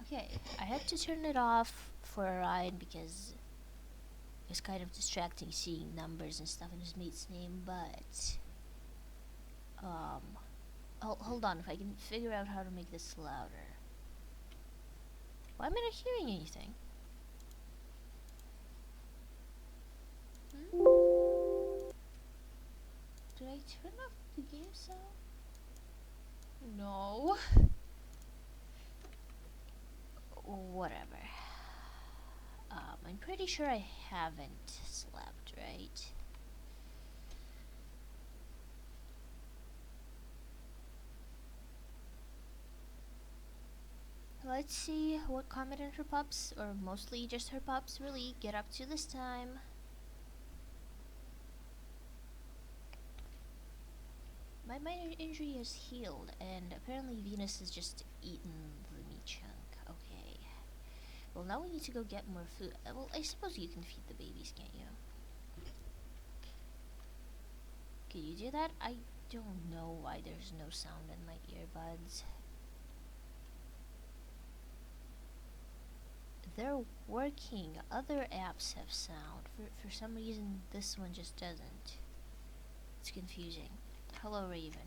Okay, I had to turn it off for a ride because it was kind of distracting seeing numbers and stuff in his mate's name, but um hold on, if I can figure out how to make this louder. Why am I not hearing anything? Hmm? Did I turn off the game sound? No. Whatever. I'm pretty sure I haven't slept, right? Let's see what Comet and her pups, or mostly just her pups, really get up to this time. My minor injury has healed, and apparently Venus has just eaten the meat chunk. Okay. Well, now we need to go get more food. Well, I suppose you can feed the babies, can't you? Can you do that? I don't know why there's no sound in my earbuds. They're working. Other apps have sound. For some reason, this one just doesn't. It's confusing. Hello, Raven.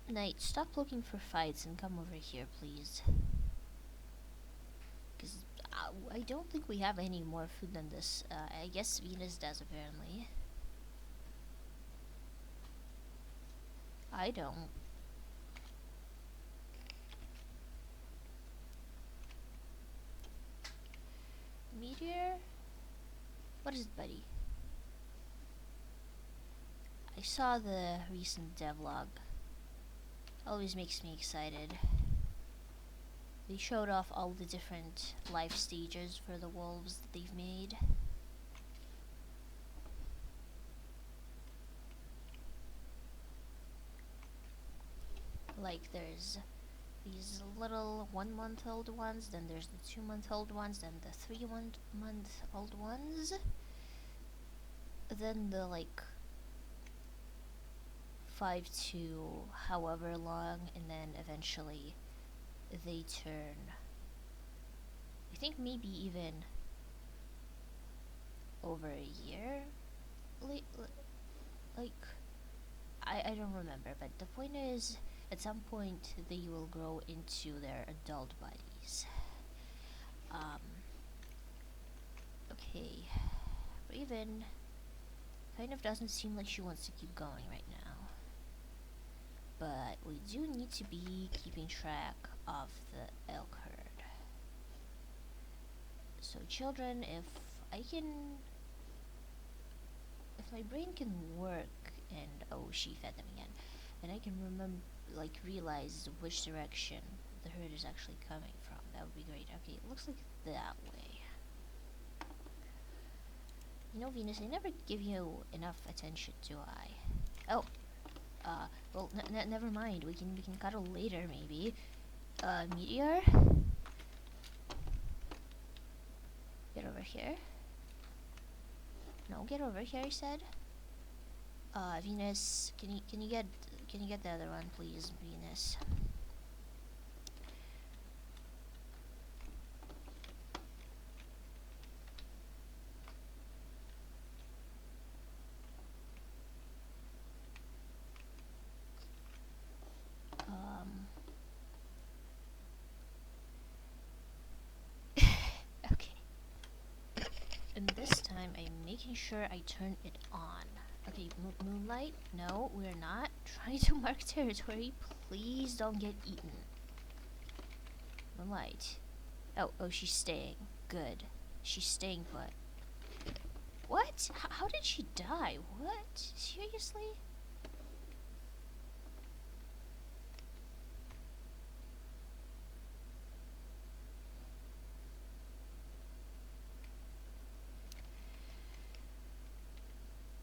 Knight, stop looking for fights and come over here, please. Because I don't think we have any more food than this. I guess Venus does, apparently. I don't. Meteor? What is it, buddy? I saw the recent devlog. Always makes me excited. They showed off all the different life stages for the wolves that they've made. Like there's these little 1-month-old ones, then there's the 2-month-old ones, then the 3-month-old ones, then the like 5 to however long, and then eventually they turn, I think maybe even over a year. Like, I don't remember, but the point is, at some point they will grow into their adult bodies. Um, okay, Raven kind of doesn't seem like she wants to keep going right now. But we do need to be keeping track of the elk herd. So children, if my brain can work, and oh, she fed them again, and I can remember, like, realize which direction the herd is actually coming from, that would be great. Okay, it looks like that way. You know, Venus, I never give you enough attention, do I? Oh, well, never mind. We can cuddle later, maybe. Meteor, get over here. No, get over here, I said. Venus, can you get the other one, please, Venus? Okay. And this time, I'm making sure I turn it on. Okay, Moonlight? No, we're not trying to mark territory. Please don't get eaten. Moonlight. Oh, she's staying. Good. She's staying put. What? How did she die? What? Seriously?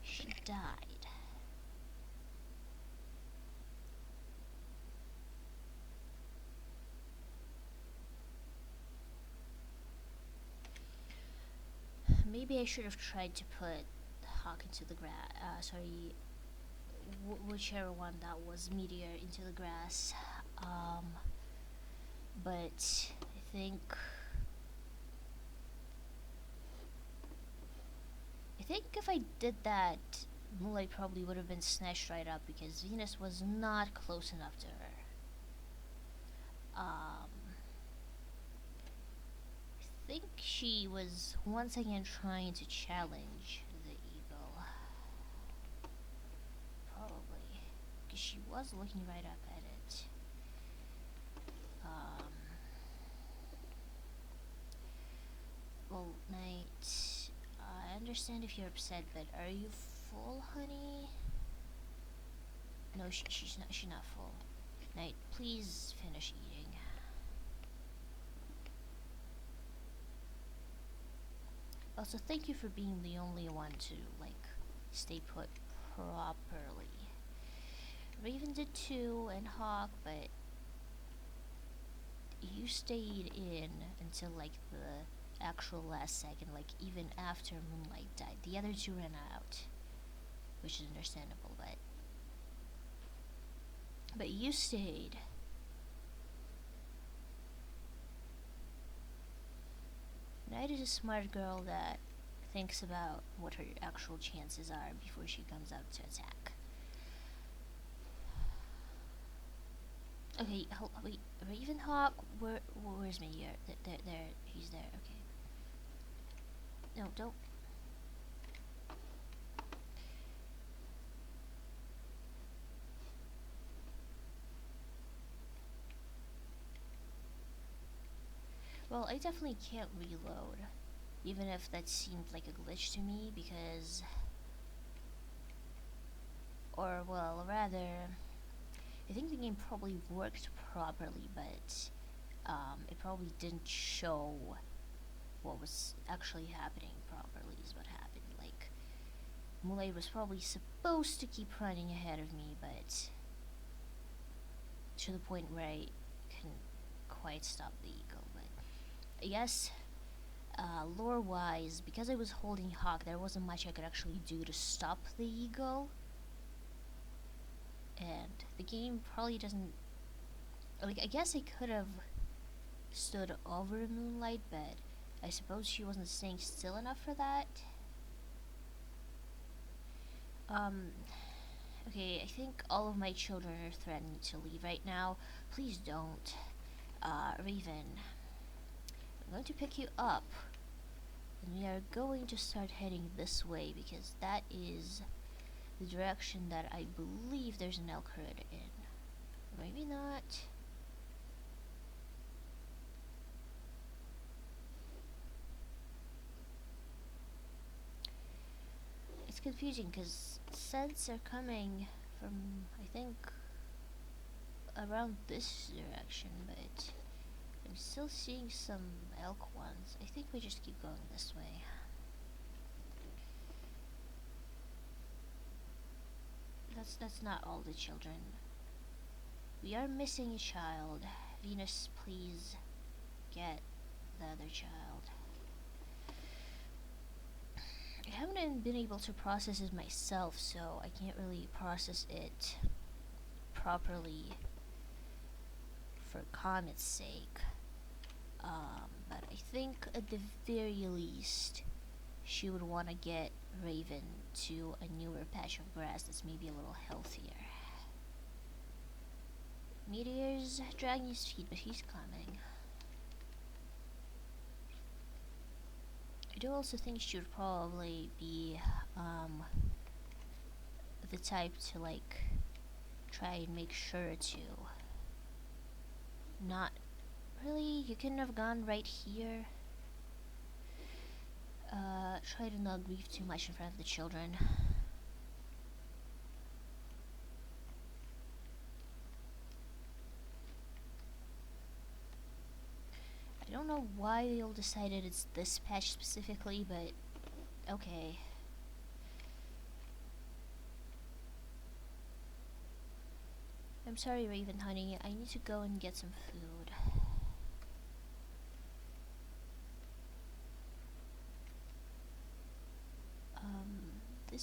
She died. Maybe I should have tried to put Hawk into the whichever one that was meteor into the grass. Um, but I think if I did that, Moonlight probably would have been snatched right up because Venus was not close enough to her. I think she was once again trying to challenge the eagle. Probably. Because she was looking right up at it. Well, Knight, I understand if you're upset, but are you full, honey? No, she's not. She's not full. Knight, please finish eating. Also, thank you for being the only one to like stay put properly. Raven did too, and Hawk, but you stayed in until like the actual last second, like even after Moonlight died. The other two ran out, which is understandable, but you stayed. Night is a smart girl that thinks about what her actual chances are before she comes out to attack. Okay, wait, Ravenhawk, where's Meteor? There, he's there, okay. No, don't. Well, I definitely can't reload, even if that seemed like a glitch to me, because... Or, well, rather... I think the game probably worked properly, but it probably didn't show what was actually happening properly is what happened. Like, Moonlight was probably supposed to keep running ahead of me, but to the point where I couldn't quite stop the eagle. But I guess, lore-wise, because I was holding Hawk, there wasn't much I could actually do to stop the eagle. And the game probably doesn't... Like, I guess I could have stood over Moonlight, but I suppose she wasn't staying still enough for that. Okay, I think all of my children are threatening to leave right now. Please don't. Raven, I'm going to pick you up, and we are going to start heading this way, because that is the direction that I believe there's an elk herd in. Maybe not. It's confusing because scents are coming from, I think, around this direction, but I'm still seeing some elk ones. I think we just keep going this way. That's not all the children. We are missing a child. Venus, please get the other child. I haven't been able to process it myself, so I can't really process it properly for Comet's sake. But I think at the very least, she would want to get Raven to a newer patch of grass that's maybe a little healthier. Meteor's dragging his feet, but he's coming. I do also think she would probably be the type to like try and make sure to not really, you couldn't have gone right here. Try to not grieve too much in front of the children. I don't know why they all decided it's this patch specifically, but okay. I'm sorry, Raven, honey. I need to go and get some food.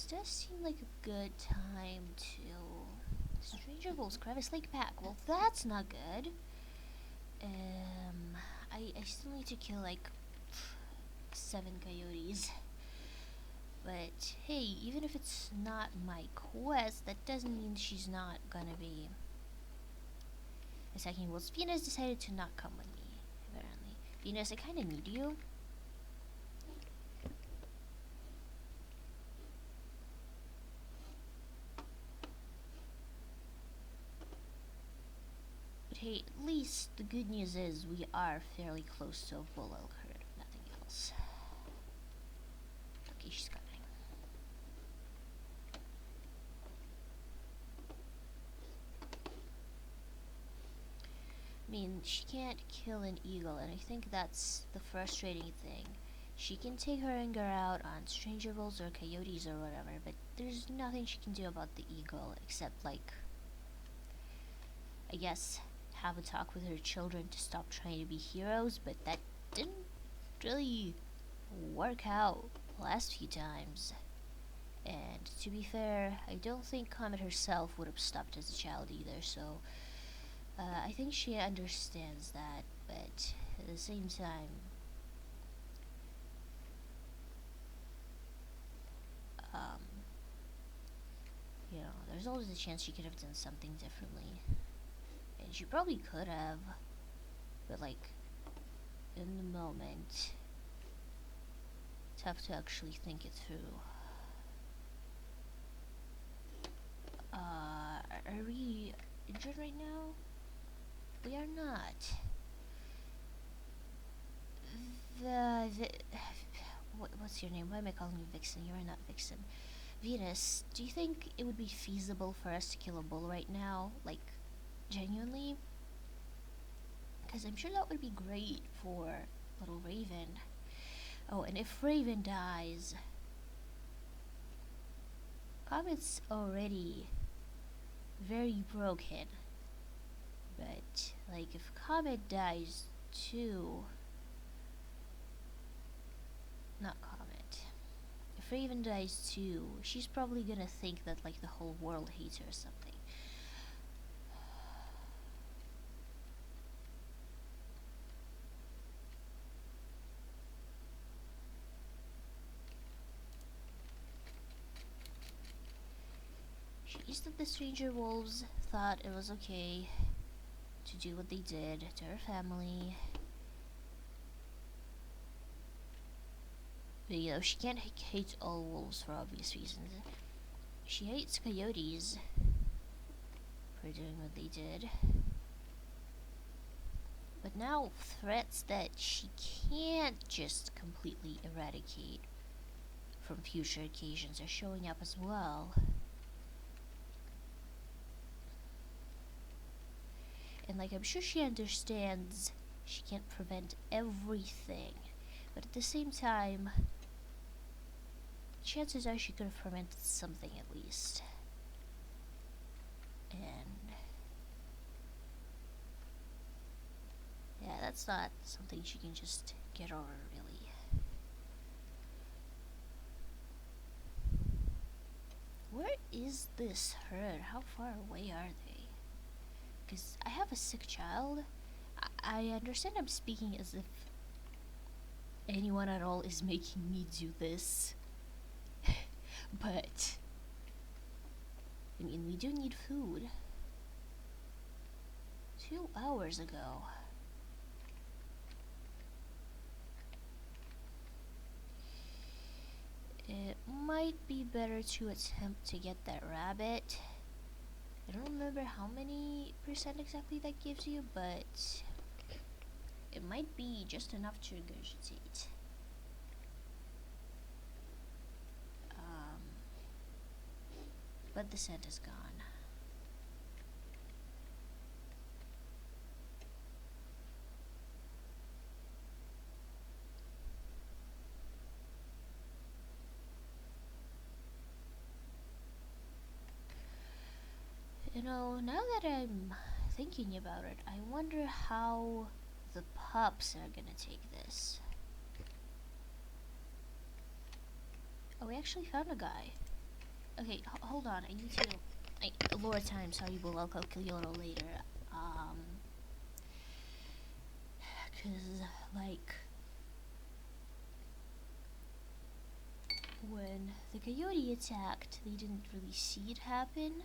this does seem like a good time to... Stranger Wolves, Crevice Lake Pack. Well, that's not good. I still need to kill like 7 coyotes. But hey, even if it's not my quest, that doesn't mean she's not gonna be attacking wolves. Venus decided to not come with me, apparently. Venus, I kinda need you. But hey, at least the good news is we are fairly close to a bull elk herd, if nothing else. Okay, she's coming. I mean, she can't kill an eagle, and I think that's the frustrating thing. She can take her anger out on stranger wolves or coyotes or whatever, but there's nothing she can do about the eagle except, like, I guess, have a talk with her children to stop trying to be heroes, but that didn't really work out the last few times. And to be fair, I don't think Comet herself would have stopped as a child either, so I think she understands that, but at the same time, you know, there's always a chance she could have done something differently. And she probably could have, but like, in the moment, tough to actually think it through. Are we injured right now? We are not. What's your name? Why am I calling you Vixen? You're not Vixen. Venus, do you think it would be feasible for us to kill a bull right now? Like, genuinely? Because I'm sure that would be great for little Raven. Oh, and if Raven dies, Comet's already very broken. But, like, if Comet dies too... Not Comet. If Raven dies too, she's probably gonna think that, like, the whole world hates her or something. She's that the stranger wolves thought it was okay to do what they did to her family. But, you know, she can't hate all wolves for obvious reasons. She hates coyotes for doing what they did. But now threats that she can't just completely eradicate from future occasions are showing up as well. And, like, I'm sure she understands she can't prevent everything, but at the same time, chances are she could have prevented something at least. And yeah, that's not something she can just get over, really. Where is this herd? How far away are they? Because I have a sick child. I understand I'm speaking as if anyone at all is making me do this. But, I mean, we do need food. 2 hours ago. It might be better to attempt to get that rabbit. I don't remember how many % exactly that gives you, but it might be just enough to regurgitate. But the scent is gone. You know, now that I'm thinking about it, I wonder how the pups are gonna take this. Oh, we actually found a guy. Okay, hold on. I need to. Lower time. Sorry, but I'll kill you a little later. Um, cause like when the coyote attacked, they didn't really see it happen,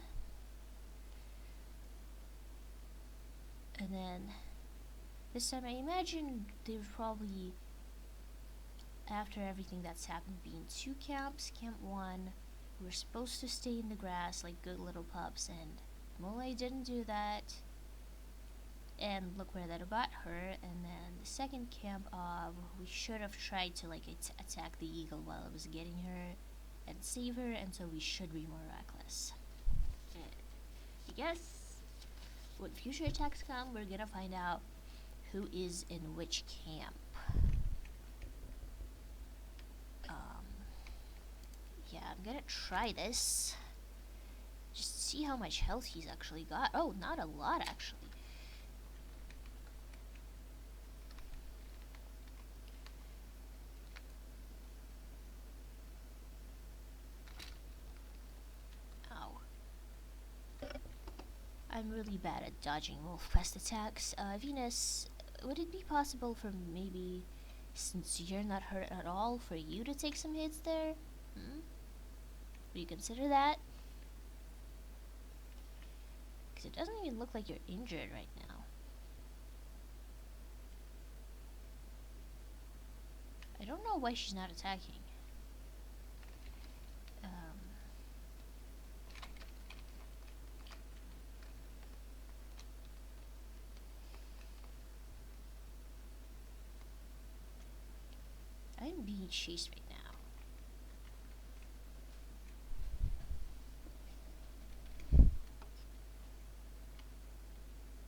and then this time I imagine there's probably after everything that's happened being two camps. Camp 1, we're supposed to stay in the grass like good little pups, and Molay didn't do that, and look where that got her. And then the second camp of we should have tried to like attack the eagle while it was getting her and save her, and so we should be more reckless. And I guess when future attacks come, we're gonna find out who is in which camp. Yeah, I'm gonna try this. Just see how much health he's actually got. Oh, not a lot actually. Ow. I'm really bad at dodging wolf pest attacks. Venus, would it be possible for maybe, since you're not hurt at all, for you to take some hits there? Hmm? Would you consider that? Because it doesn't even look like you're injured right now. I don't know why she's not attacking. I'm being chased right now.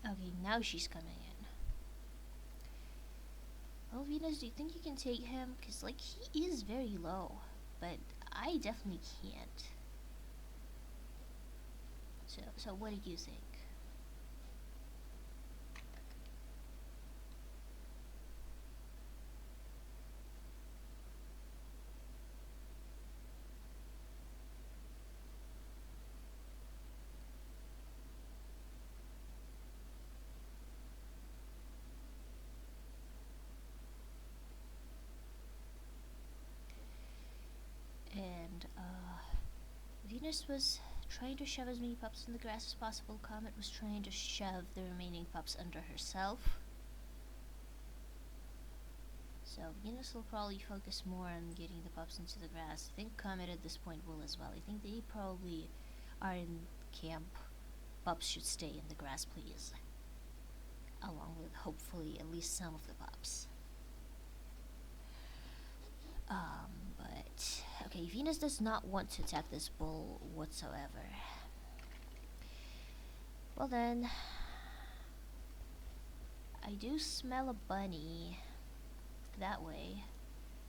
Okay, now she's coming in. Well, Venus, do you think you can take him? Because, like, he is very low. But I definitely can't. So what do you think? And, Venus was trying to shove as many pups in the grass as possible. Comet was trying to shove the remaining pups under herself. So Venus will probably focus more on getting the pups into the grass. I think Comet at this point will as well. I think they probably are in camp. Pups should stay in the grass, please. Along with hopefully at least some of the pups. But okay, Venus does not want to attack this bull whatsoever. Well then, I do smell a bunny that way,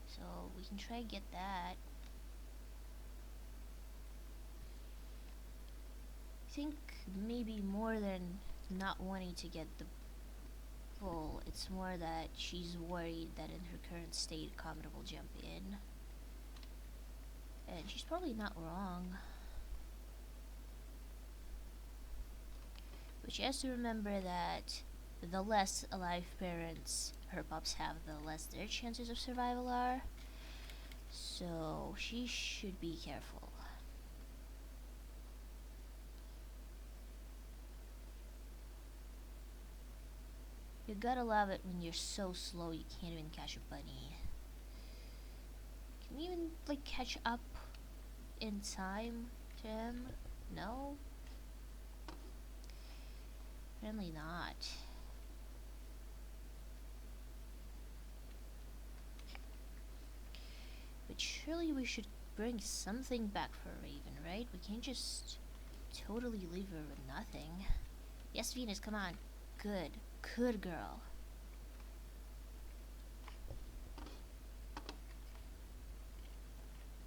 so we can try and get that. I think maybe more than not wanting to get the bull, it's more that she's worried that in her current state, Comet will jump in. And she's probably not wrong. But she has to remember that the less alive parents her pups have, the less their chances of survival are. So she should be careful. You gotta love it when you're so slow you can't even catch a bunny. Can you even, like, catch up in time to him? No? Apparently not. But surely we should bring something back for Raven, right? We can't just totally leave her with nothing. Yes, Venus, come on. Good. Good girl.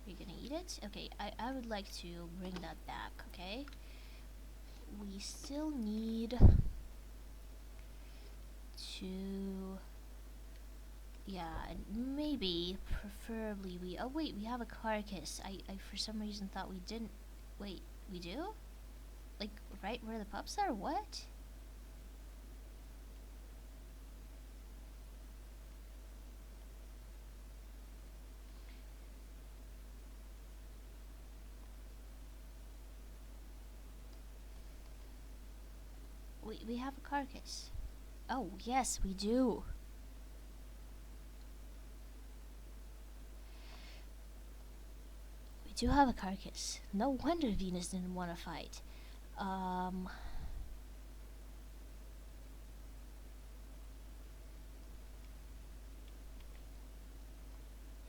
You're gonna eat it? Okay, I would like to bring that back, okay? We still need to... Yeah, and maybe, preferably, oh wait, we have a carcass. I for some reason thought we didn't Wait, we do? Like, right where the pups are? What? We have a carcass. Oh, yes, we do. We do have a carcass. No wonder Venus didn't want to fight. Um...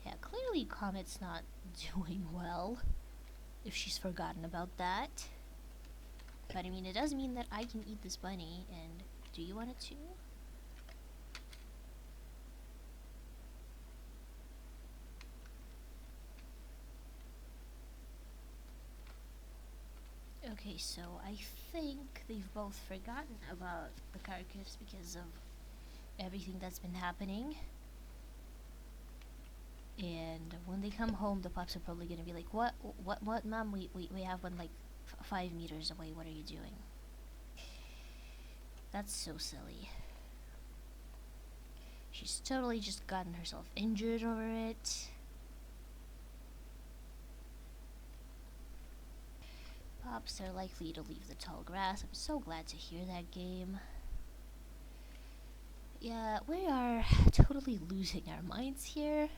Yeah, clearly Comet's not doing well, if she's forgotten about that. But I mean, it does mean that I can eat this bunny, and do you want it too? Okay, so I think they've both forgotten about the carcass because of everything that's been happening. And when they come home, the pups are probably gonna be like, what, mom? We have one like 5 meters away. What are you doing? That's so silly. She's totally just gotten herself injured over it. Pups are likely to leave the tall grass. I'm so glad to hear that, game. Yeah, we are totally losing our minds here.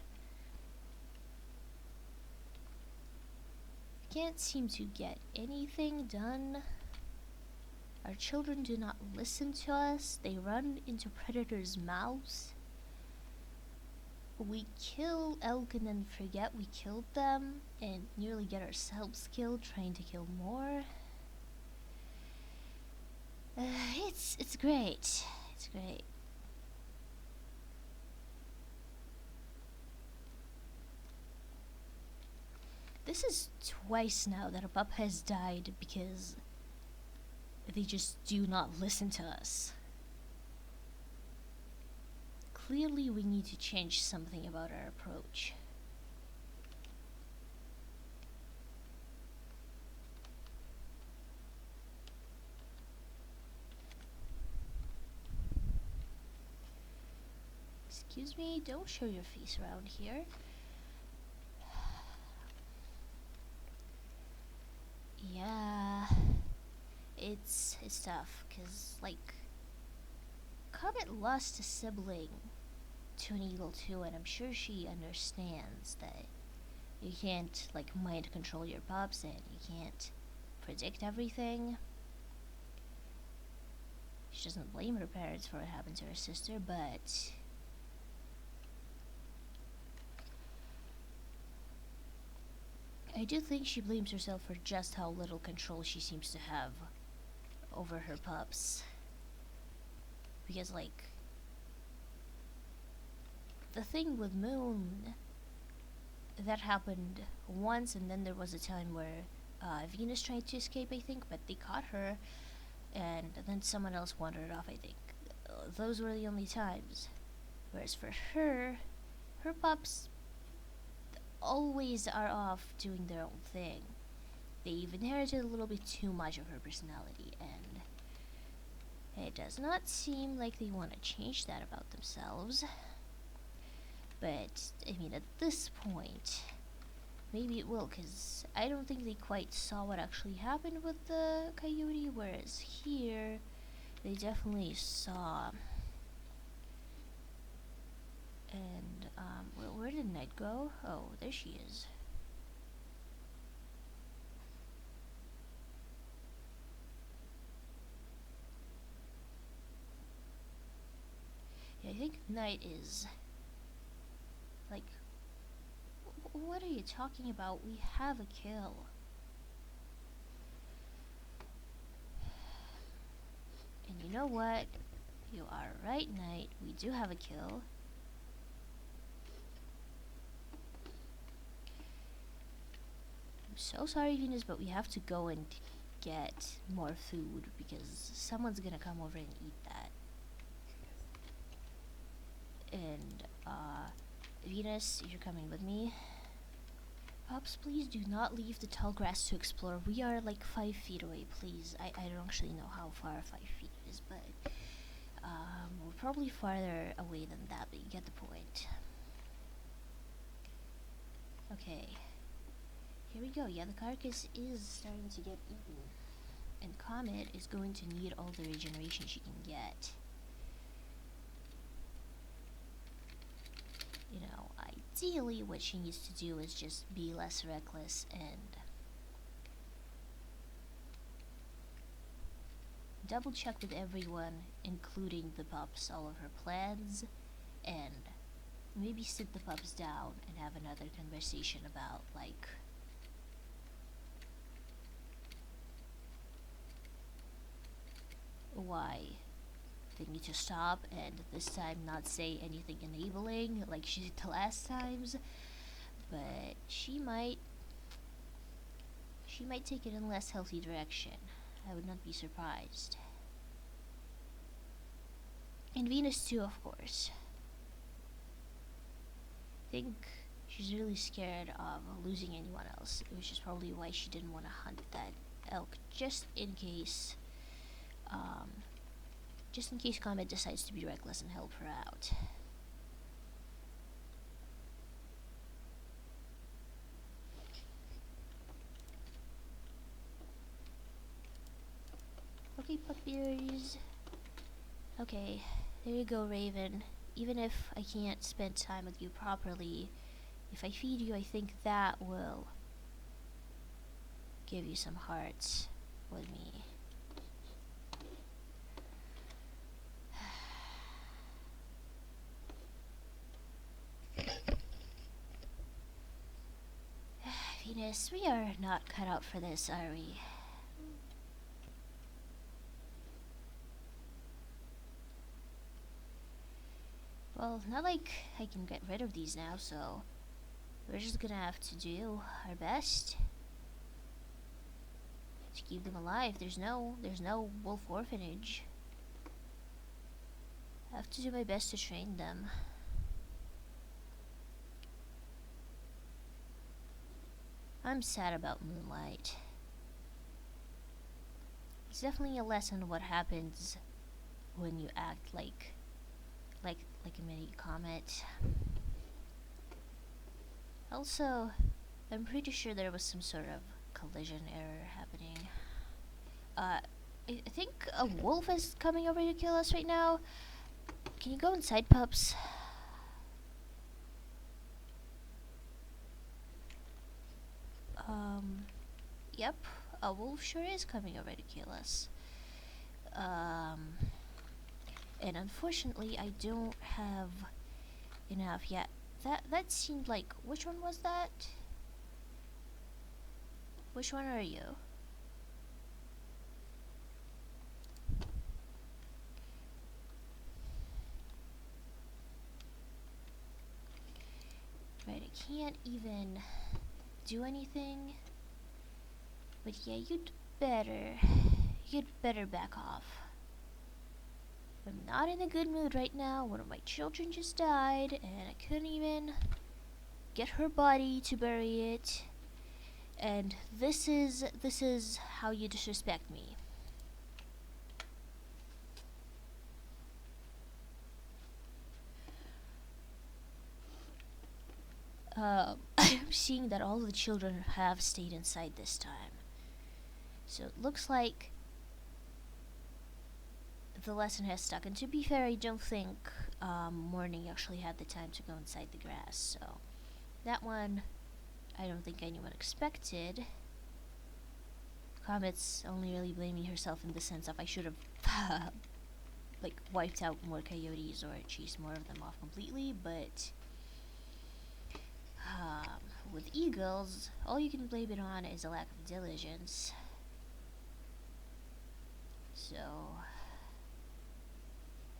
Can't seem to get anything done. Our children do not listen to us. They run into predators' mouths. We kill elk and then forget we killed them and nearly get ourselves killed trying to kill more. It's great. It's great. This is twice now that a pup has died because they just do not listen to us. Clearly we need to change something about our approach. Excuse me, don't show your face around here. Yeah, it's tough, cause like Comet lost a sibling to an eagle too, and I'm sure she understands that you can't like mind control your pups and you can't predict everything. She doesn't blame her parents for what happened to her sister, but I do think she blames herself for just how little control she seems to have over her pups. Because, like, the thing with Moon, that happened once, and then there was a time where Venus tried to escape, I think, but they caught her, and then someone else wandered off, I think. Those were the only times. Whereas for her, her pups always are off doing their own thing. They've inherited a little bit too much of her personality, and it does not seem like they want to change that about themselves. But, I mean, at this point, maybe it will, because I don't think they quite saw what actually happened with the coyote, whereas here, they definitely saw. And, where did Night go? Oh, there she is. Yeah, I think Night is, like, what are you talking about? We have a kill. And you know what? You are right, Night. We do have a kill. I'm so sorry, Venus, but we have to go and get more food because someone's gonna come over and eat that. And, Venus, you're coming with me. Pups, please do not leave the tall grass to explore. We are like 5 feet away, please. I don't actually know how far 5 feet is, but we're probably farther away than that, but you get the point. Okay. Here we go. Yeah, the carcass is starting to get eaten. And Comet is going to need all the regeneration she can get. You know, ideally what she needs to do is just be less reckless and double check with everyone, including the pups, all of her plans, and maybe sit the pups down and have another conversation about, like, why they need to stop, and this time not say anything enabling like she did the last times, but she might take it in a less healthy direction. I would not be surprised. And Venus too, of course. I think she's really scared of losing anyone else, which is probably why she didn't want to hunt that elk, just in case Comet decides to be reckless and help her out. Okay, puppies. Okay, there you go, Raven. Even if I can't spend time with you properly, if I feed you, I think that will give you some hearts with me. Venus, we are not cut out for this, are we? Well, not like I can get rid of these now, so we're just gonna have to do our best to keep them alive. There's no wolf orphanage. I have to do my best to train them. I'm sad about Moonlight. It's definitely a lesson of what happens when you act like a mini comet. Also, I'm pretty sure there was some sort of collision error happening. I think a wolf is coming over to kill us right now. Can you go inside, pups? Yep, a wolf sure is coming over to kill us. And unfortunately, I don't have enough yet. That seemed like, which one was that? Which one are you? Right, I can't even do anything. But yeah, you'd better back off. I'm not in a good mood right now. One of my children just died, and I couldn't even get her body to bury it. And this is how you disrespect me. I'm seeing that all the children have stayed inside this time. So it looks like the lesson has stuck. And to be fair, I don't think Morning actually had the time to go inside the grass. So that one, I don't think anyone expected. Comet's only really blaming herself in the sense of I should have like wiped out more coyotes or chased more of them off completely, but with eagles, all you can blame it on is a lack of diligence. So,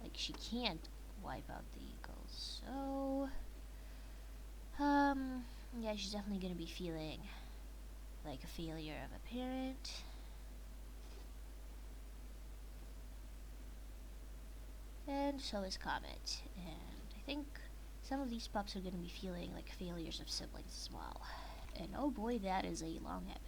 like, she can't wipe out the eagles. So, yeah, she's definitely gonna be feeling like a failure of a parent. And so is Comet. And I think some of these pups are gonna be feeling like failures of siblings as well. And oh boy, that is a long episode.